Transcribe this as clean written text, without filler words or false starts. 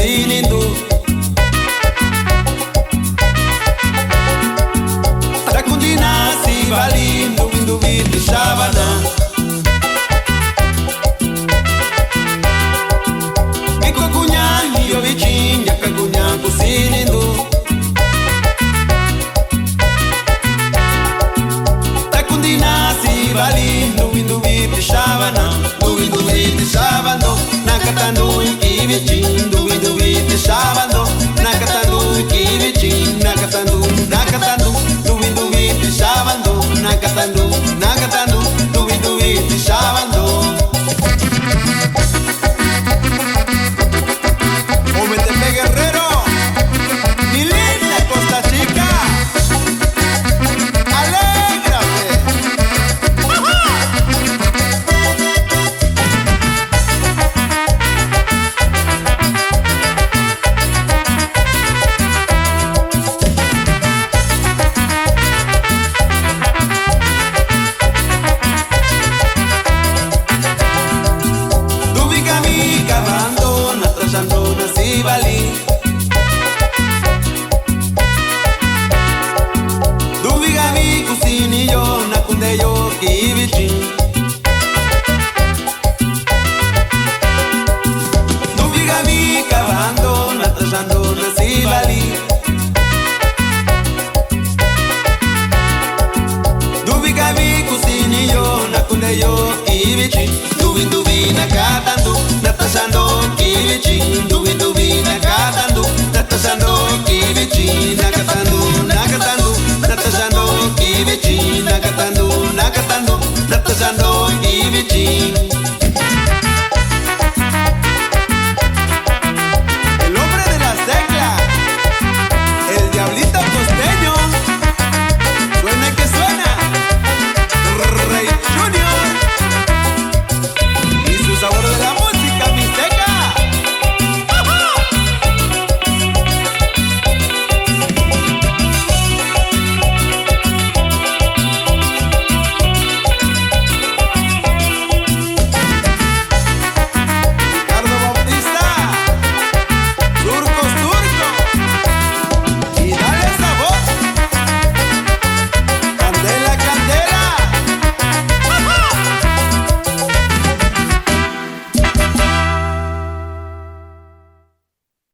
sinindu. Takundina si valindo, indo vidi shabana. Iko kunyani yo vichinya kakunyangu sinindu. Takundina si valindo, indo vidi shabana. Indo vidi shabando, nakatando ikivichin. Indo vidi shabando, nakatando ikivichin. Nakatando, nakatando, indo vidi shabando, nakatando, nakatando, indo vidi shabando. Ómetele guerrero, mi linda Costa Chica, alégrate. Dubiga mi cavando, natrasando si vali. Dubiga mi cusini yo, nakunde yo kivichin. Dubiga mi cavando, natrasando si vali. Dubiga mi cusini yo, nakunde yo kivichin. Dubi nakatando, natasando kivichin. Dubi nakatando, natasando kivichin. Nakatando, nakatando, natasando kivichin. Nakatando, nakatando, natasando kivichin.